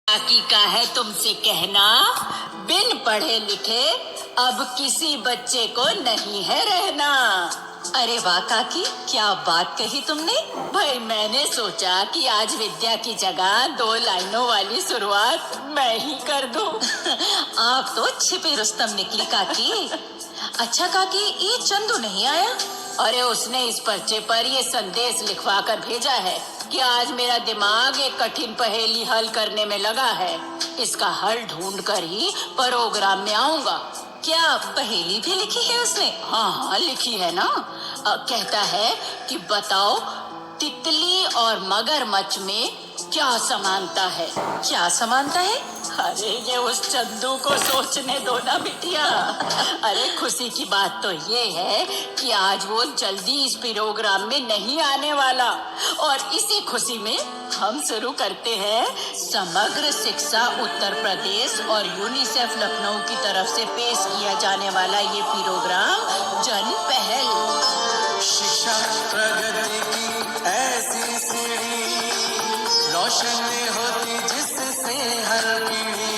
बाकी का है तुमसे कहना, बिन पढ़े लिखे अब किसी बच्चे को नहीं है रहना। अरे वाह काकी, क्या बात कही तुमने। भाई मैंने सोचा कि आज विद्या की जगह 2 लाइनों वाली शुरुआत मैं ही कर दूं। आप तो छिपी रुस्तम निकली काकी। अच्छा काकी, ये चंदू नहीं आया? अरे उसने इस पर्चे पर ये संदेश लिखवा कर भेजा है कि आज मेरा दिमाग एक कठिन पहेली हल करने में लगा है। इसका हल ढूंढ कर ही प्रोग्राम में आऊंगा। क्या पहेली भी लिखी है उसने? हाँ लिखी है ना। कहता है कि बताओ तितली और मगरमच्छ में क्या समानता है। क्या समानता है? अरे ये उस चंदू को सोचने दो ना बिटिया। अरे खुशी की बात तो ये है कि आज वो जल्दी इस प्रोग्राम में नहीं आने वाला, और इसी खुशी में हम शुरू करते हैं समग्र शिक्षा उत्तर प्रदेश और यूनिसेफ लखनऊ की तरफ से पेश किया जाने वाला ये प्रोग्राम जन पहल। शिक्षा प्रगति की ऐसी सीढ़ी रोशन होती जिससे हर पीढ़ी।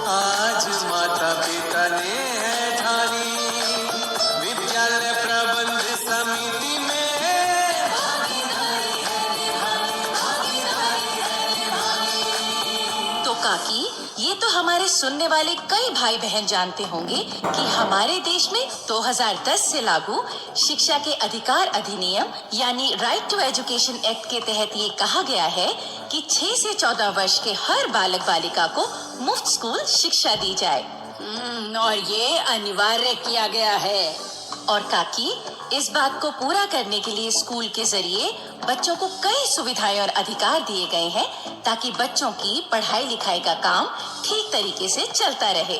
आज माता पिता ने है ठानी विद्यालय प्रबंध समिति में तो काकी, ये तो हमारे सुनने वाले कई भाई बहन जानते होंगे कि हमारे देश में 2010 से लागू शिक्षा के अधिकार अधिनियम यानी राइट टू एजुकेशन एक्ट के तहत ये कहा गया है कि 6 से 14 वर्ष के हर बालक बालिका को मुफ्त स्कूल शिक्षा दी जाए। और ये अनिवार्य किया गया है। और काकी, इस बात को पूरा करने के लिए स्कूल के जरिए बच्चों को कई सुविधाएं और अधिकार दिए गए हैं ताकि बच्चों की पढ़ाई लिखाई का काम ठीक तरीके से चलता रहे।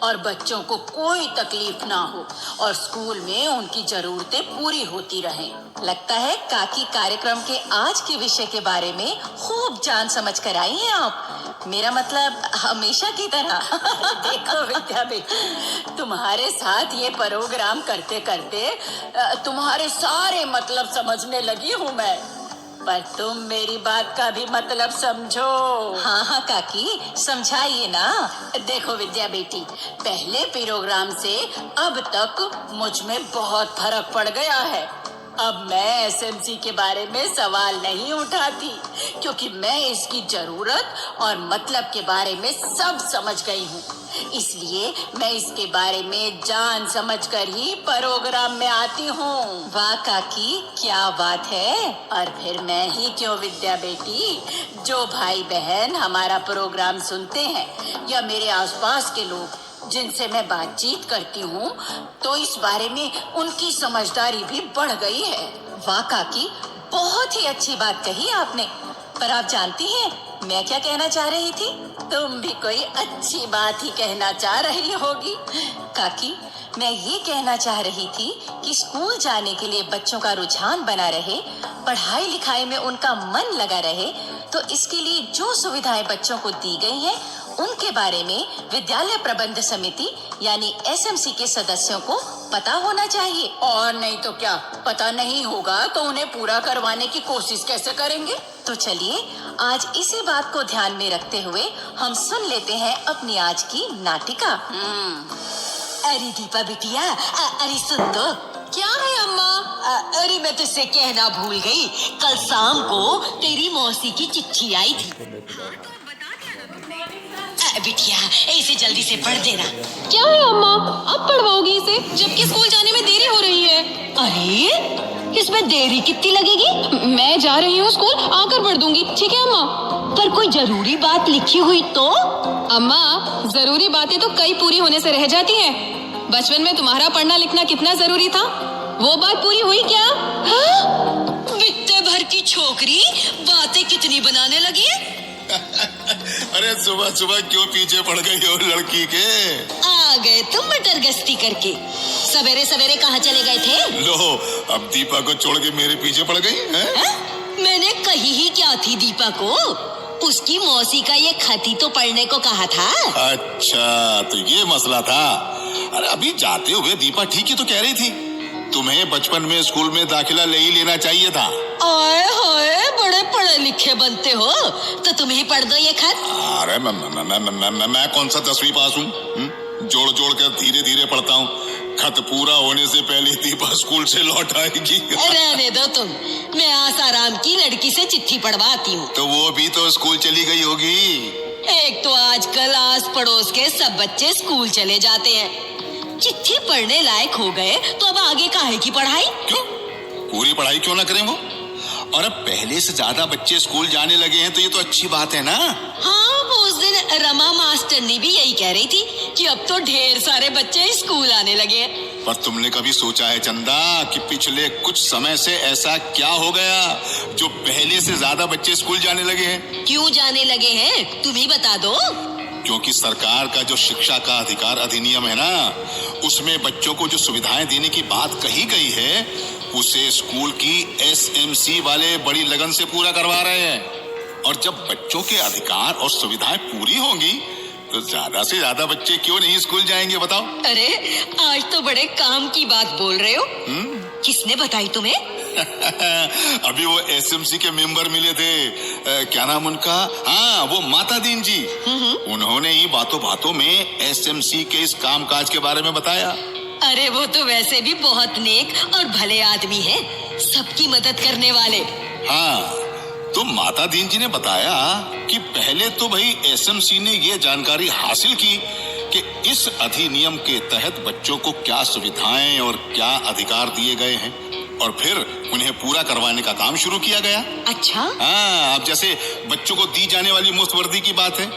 और बच्चों को कोई तकलीफ ना हो और स्कूल में उनकी जरूरतें पूरी होती रहें। लगता है काकी कार्यक्रम के आज के विषय के बारे में खूब जान समझ कर आई हैं आप। मेरा मतलब हमेशा की तरह। देखो विद्या बेटी, तुम्हारे साथ ये प्रोग्राम करते करते तुम्हारे सारे मतलब समझने लगी हूँ मैं, पर तुम मेरी बात का भी मतलब समझो। हाँ हाँ काकी, समझाइए ना। देखो विद्या बेटी, पहले प्रोग्राम से अब तक मुझ में बहुत फर्क पड़ गया है। अब मैं एसएमसी के बारे में सवाल नहीं उठाती, क्योंकि मैं इसकी जरूरत और मतलब के बारे में सब समझ गई हूँ। इसलिए मैं इसके बारे में जान समझकर ही प्रोग्राम में आती हूँ। वाह काकी, क्या बात है। और फिर मैं ही क्यों विद्या बेटी, जो भाई बहन हमारा प्रोग्राम सुनते हैं या मेरे आसपास के लोग जिनसे मैं बातचीत करती हूँ, तो इस बारे में उनकी समझदारी भी बढ़ गई है। वाह काकी, बहुत ही अच्छी बात कही आपने। पर आप जानती हैं मैं क्या कहना चाह रही थी? तुम भी कोई अच्छी बात ही कहना चाह रही होगी। काकी, मैं ये कहना चाह रही थी कि स्कूल जाने के लिए बच्चों का रुझान बना रहे, पढ़ाई लिखाई में उनका मन लगा रहे, तो इसके लिए जो सुविधाएं बच्चों को दी गई हैं, उनके बारे में विद्यालय प्रबंध समिति यानी एसएमसी के सदस्यों को पता होना चाहिए। और नहीं तो क्या, पता नहीं होगा तो उन्हें पूरा करवाने की कोशिश कैसे करेंगे। तो चलिए आज इसी बात को ध्यान में रखते हुए हम सुन लेते हैं अपनी आज की नाटिका। अरे दीपा बिटिया, अरे सुन तो। क्या है अम्मा? अरे मैं तुझसे कहना भूल गई, कल शाम को तेरी मौसी की चिट्ठी आई थी। बिटिया इसे जल्दी से पढ़ देना। क्या है अम्मा, अब पढ़वाओगी इसे जबकि स्कूल जाने में देरी हो रही है। अरे इसमें देरी कितनी लगेगी? मैं जा रही हूँ स्कूल, आकर पढ़ दूंगी, ठीक है अम्मा? पर कोई जरूरी बात लिखी हुई तो? अम्मा, जरूरी बातें तो कई पूरी होने से रह जाती हैं। बचपन में तुम्हारा पढ़ना लिखना कितना जरूरी था, वो बात पूरी हुई क्या? बित्ते भर की छोकरी बातें कितनी बनाने लगी है। अरे सुबह सुबह क्यों पीछे पड़ गई हो लड़की के? आ गए तुम मटर गश्ती करके। सवेरे सवेरे कहाँ चले गए थे? लो, अब दीपा को छोड़ के मेरे पीछे पड़ गई हैं? मैंने कही ही क्या थी दीपा को? उसकी मौसी का ये खत ही तो पढ़ने को कहा था। अच्छा, तो ये मसला था। अरे अभी जाते हुए दीपा ठीक ही तो कह रही थी, तुम्हें बचपन में स्कूल में दाखिला ले ही लेना चाहिए था। आए हाय, बड़े पढ़े पढ़े लिखे बनते हो तो तुम ही पढ़ दो ये खत। अरे मैं कौन सा 10वीं पास हूँ? जोड़ जोड़ कर धीरे धीरे पढ़ता हूँ। खत पूरा होने से पहले दीपा स्कूल से लौट आएगी। रहने दो तुम, मैं आसाराम की लड़की से चिट्ठी पढ़वाती हूँ। तो वो भी तो स्कूल चली गई होगी। एक तो आजकल आस पड़ोस के सब बच्चे स्कूल चले जाते हैं, चिट्ठी पढ़ने लायक हो गए तो अब आगे काहे की पढ़ाई? क्यों? पूरी पढ़ाई क्यों ना करें वो? और अब पहले से ज्यादा बच्चे स्कूल जाने लगे हैं तो ये तो अच्छी बात है ना। हाँ, वो उस दिन रमा मास्टरनी भी यही कह रही थी कि अब तो ढेर सारे बच्चे स्कूल आने लगे हैं। पर तुमने कभी सोचा है चंदा कि पिछले कुछ समय से ऐसा क्या हो गया जो पहले से ज्यादा बच्चे स्कूल जाने लगे हैं? क्यों जाने लगे हैं तुम ही बता दो। क्योंकि सरकार का जो शिक्षा का अधिकार अधिनियम है ना, उसमें बच्चों को जो सुविधाएं देने की बात कही गई है उसे स्कूल की SMC वाले बड़ी लगन से पूरा करवा रहे हैं। और जब बच्चों के अधिकार और सुविधाएं पूरी होंगी तो ज्यादा से ज्यादा बच्चे क्यों नहीं स्कूल जाएंगे बताओ? अरे आज तो बड़े काम की बात बोल रहे हो। किसने बताई तुम्हें? अभी वो SMC के मेंबर मिले थे, क्या नाम उनका? हाँ, वो माता दीन जी। उन्होंने ही बातों बातों में SMC के इस कामकाज के बारे में बताया। अरे वो तो वैसे भी बहुत नेक और भले आदमी हैं, सबकी मदद करने वाले। हाँ, तो माता दीन जी ने बताया कि पहले तो भाई SMC ने ये जानकारी हासिल की कि इस अधिनियम के तहत बच्चों को क्या सुविधाएं और क्या अधिकार दिए गए हैं, और फिर उन्हें पूरा करवाने का काम शुरू किया गया। अच्छा? हाँ, अब जैसे बच्चों को दी जाने वाली मुफ्त वर्दी की बात है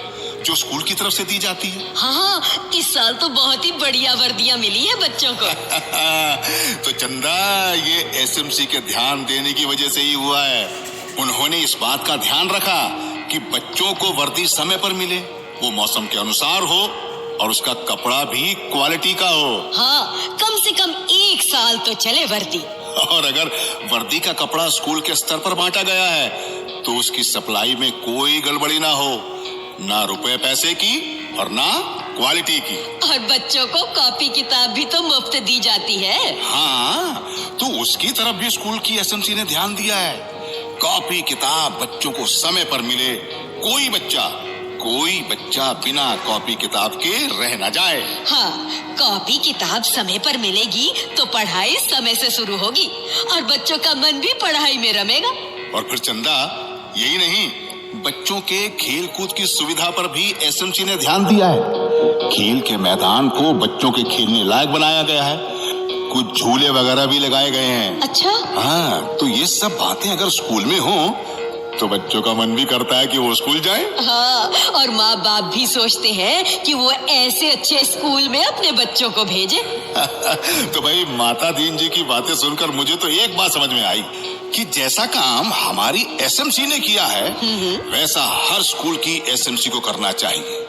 जो स्कूल की तरफ से दी जाती है। हाँ, इस साल तो बहुत ही बढ़िया वर्दियां मिली है बच्चों को। तो चंदा, ये SMC के ध्यान देने की वजह से ही हुआ है। उन्होंने इस बात का ध्यान रखा कि बच्चों को वर्दी समय पर मिले, वो मौसम के अनुसार हो और उसका कपड़ा भी क्वालिटी का हो। हाँ, कम से कम 1 साल तो चले वर्दी। और अगर वर्दी का कपड़ा स्कूल के स्तर पर बांटा गया है तो उसकी सप्लाई में कोई गड़बड़ी ना हो, ना रुपए पैसे की और ना क्वालिटी की। और बच्चों को कॉपी किताब भी तो मुफ्त दी जाती है। हाँ, तो उसकी तरफ भी स्कूल की SMC ने ध्यान दिया है। कॉपी किताब बच्चों को समय पर मिले, कोई बच्चा बिना कॉपी किताब के रह ना जाए। हाँ, कॉपी किताब समय पर मिलेगी तो पढ़ाई समय से शुरू होगी और बच्चों का मन भी पढ़ाई में रमेगा। और फिर चंदा, यही नहीं, बच्चों के खेल कूद की सुविधा पर भी SMC ने ध्यान दिया है। खेल के मैदान को बच्चों के खेलने लायक बनाया गया है, कुछ झूले वगैरह भी लगाए गए हैं। अच्छा? हाँ, तो ये सब बातें अगर स्कूल में हो तो बच्चों का मन भी करता है कि वो स्कूल जाए। हाँ, और माँ बाप भी सोचते हैं कि वो ऐसे अच्छे स्कूल में अपने बच्चों को भेजे। तो भाई, माता दीन जी की बातें सुनकर मुझे तो एक बात समझ में आई कि जैसा काम हमारी SMC ने किया है वैसा हर स्कूल की SMC को करना चाहिए।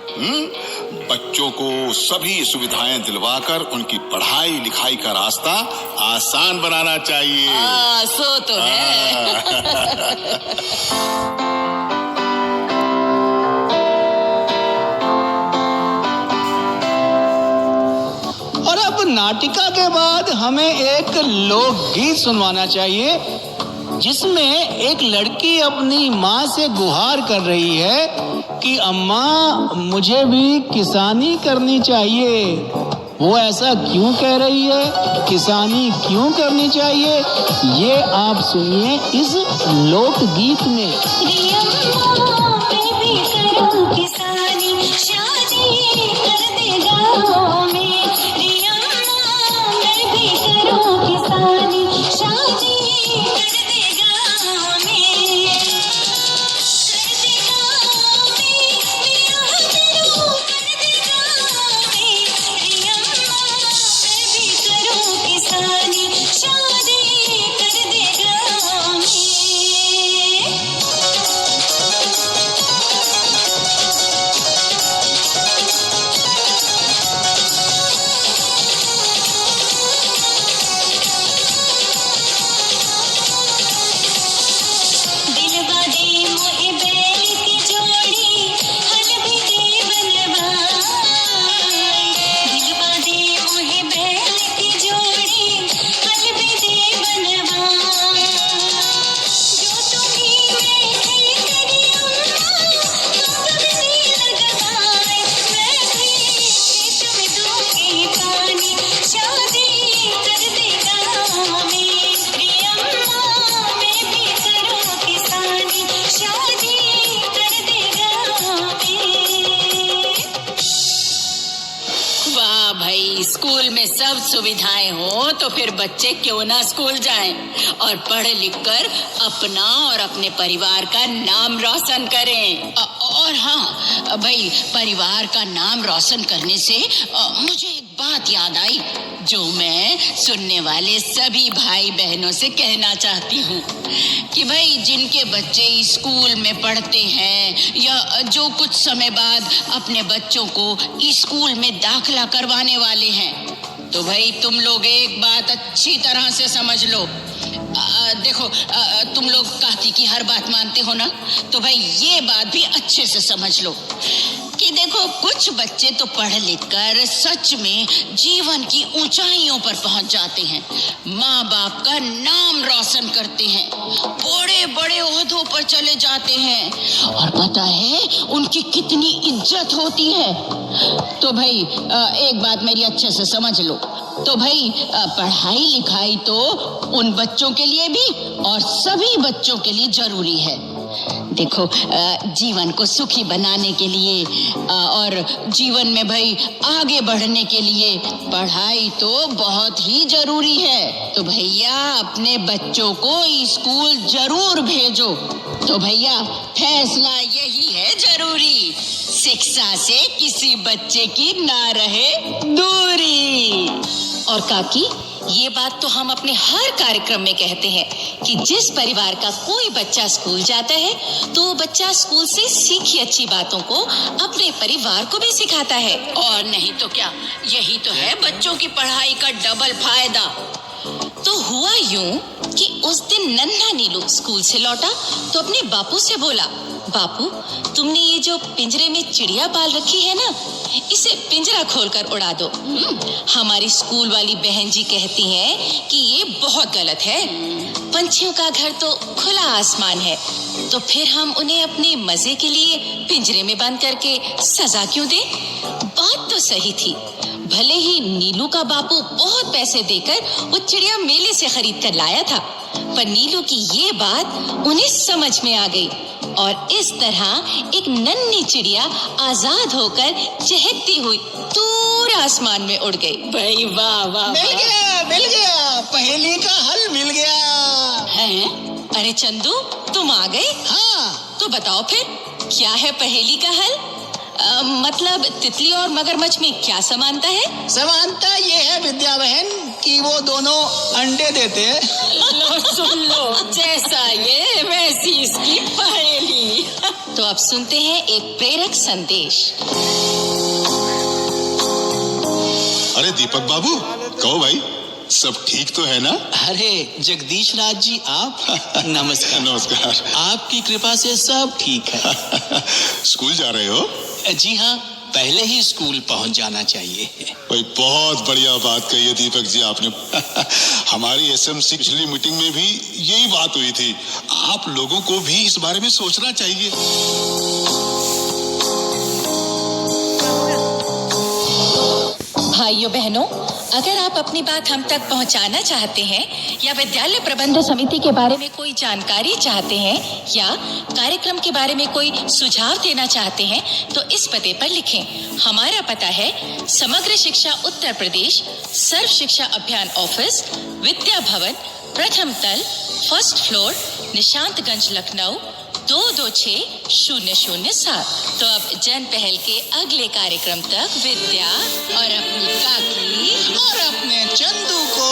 बच्चों को सभी सुविधाएं दिलवाकर उनकी पढ़ाई लिखाई का रास्ता आसान बनाना चाहिए। सो तो है। और अब नाटिका के बाद हमें एक लोकगीत सुनवाना चाहिए जिसमें एक लड़की अपनी माँ से गुहार कर रही है कि अम्मा, मुझे भी किसानी करनी चाहिए। वो ऐसा क्यों कह रही है, किसानी क्यों करनी चाहिए, ये आप सुनिए इस लोकगीत में। स्कूल में सब सुविधाएं हो तो फिर बच्चे क्यों ना स्कूल जाएं और पढ़ लिख कर अपना और अपने परिवार का नाम रोशन करें। और हाँ भाई, परिवार का नाम रोशन करने से मुझे एक बात याद आई जो मैं सुनने वाले सभी भाई बहनों से कहना चाहती हूँ कि भाई जिनके बच्चे स्कूल में पढ़ते हैं या जो कुछ समय बाद अपने बच्चों को स्कूल में दाखिला करवाने वाले हैं, तो भाई तुम लोग एक बात अच्छी तरह से समझ लो। देखो, तुम लोग कहती की हर बात मानते हो ना, तो भाई ये बात भी अच्छे से समझ लो कि देखो कुछ बच्चे तो पढ़ लिख कर सच में जीवन की ऊंचाइयों पर पहुंच जाते हैं, माँ बाप का नाम रोशन करते हैं, बड़े बड़े ओहदों पर चले जाते हैं और पता है उनकी कितनी इज्जत होती है। तो भाई एक बात मेरी अच्छे से समझ लो, तो भाई पढ़ाई लिखाई तो उन बच्चों के लिए भी और सभी बच्चों के लिए जरूरी है। देखो, जीवन को सुखी बनाने के लिए और जीवन में भाई आगे बढ़ने के लिए पढ़ाई तो बहुत ही जरूरी है। तो भैया अपने बच्चों को स्कूल जरूर भेजो। तो भैया फैसला यही है जरूरी, शिक्षा से किसी बच्चे की ना रहे दूरी। और काकी, ये बात तो हम अपने हर कार्यक्रम में कहते हैं कि जिस परिवार का कोई बच्चा स्कूल जाता है तो वो बच्चा स्कूल से सीखी अच्छी बातों को अपने परिवार को भी सिखाता है। और नहीं तो क्या, यही तो है बच्चों की पढ़ाई का डबल फायदा। तो हुआ यूं कि उस दिन नन्हा नीलू स्कूल से लौटा तो अपने बापू से बोला, बापू तुमने ये जो पिंजरे में चिड़िया पाल रखी है ना, इसे पिंजरा खोलकर उड़ा दो। हमारी स्कूल वाली बहन जी कहती हैं कि ये बहुत गलत है। पंछियों का घर तो खुला आसमान है, तो फिर हम उन्हें अपने मजे के लिए पिंजरे में बंद करके सजा क्यों दें? बात तो सही थी। भले ही नीलू का बापू बहुत पैसे देकर वो चिड़िया मेले से खरीद कर लाया था, पर नीलू की ये बात उन्हें समझ में आ गई और इस तरह एक नन्ही चिड़िया आजाद होकर चहकती हुई दूर आसमान में उड़ गई। भाई वाह वाह, मिल गया, पहेली का हल मिल गया। हैं? अरे चंदू, तुम आ गए? हाँ, तो बताओ फिर क्या है पहेली का हल? मतलब तितली और मगरमच्छ में क्या समानता है? समानता ये है विद्या बहन कि वो दोनों अंडे देते हैं। लो सुन लो, जैसा ये वैसी इसकी पहेली। तो अब सुनते हैं एक प्रेरक संदेश। अरे दीपक बाबू, कहो भाई, सब ठीक तो है ना? अरे जगदीश राज जी, आप नमस्कार। नमस्कार। आपकी कृपा से सब ठीक है। स्कूल जा रहे हो? जी हाँ, पहले ही स्कूल पहुंच जाना चाहिए। भाई बहुत बढ़िया बात कही है दीपक जी आपने। हमारी एसएमसी पिछली मीटिंग में भी यही बात हुई थी। आप लोगों को भी इस बारे में सोचना चाहिए। भाइयों बहनों, अगर आप अपनी बात हम तक पहुंचाना चाहते हैं या विद्यालय प्रबंध समिति के बारे में कोई जानकारी चाहते हैं या कार्यक्रम के बारे में कोई सुझाव देना चाहते हैं तो इस पते पर लिखें। हमारा पता है समग्र शिक्षा उत्तर प्रदेश, सर्व शिक्षा अभियान ऑफिस, विद्या भवन, प्रथम तल, फर्स्ट फ्लोर, निशांतगंज, लखनऊ 226007। तो अब जन पहल के अगले कार्यक्रम तक विद्या और अपनी काकी और अपने चंदू को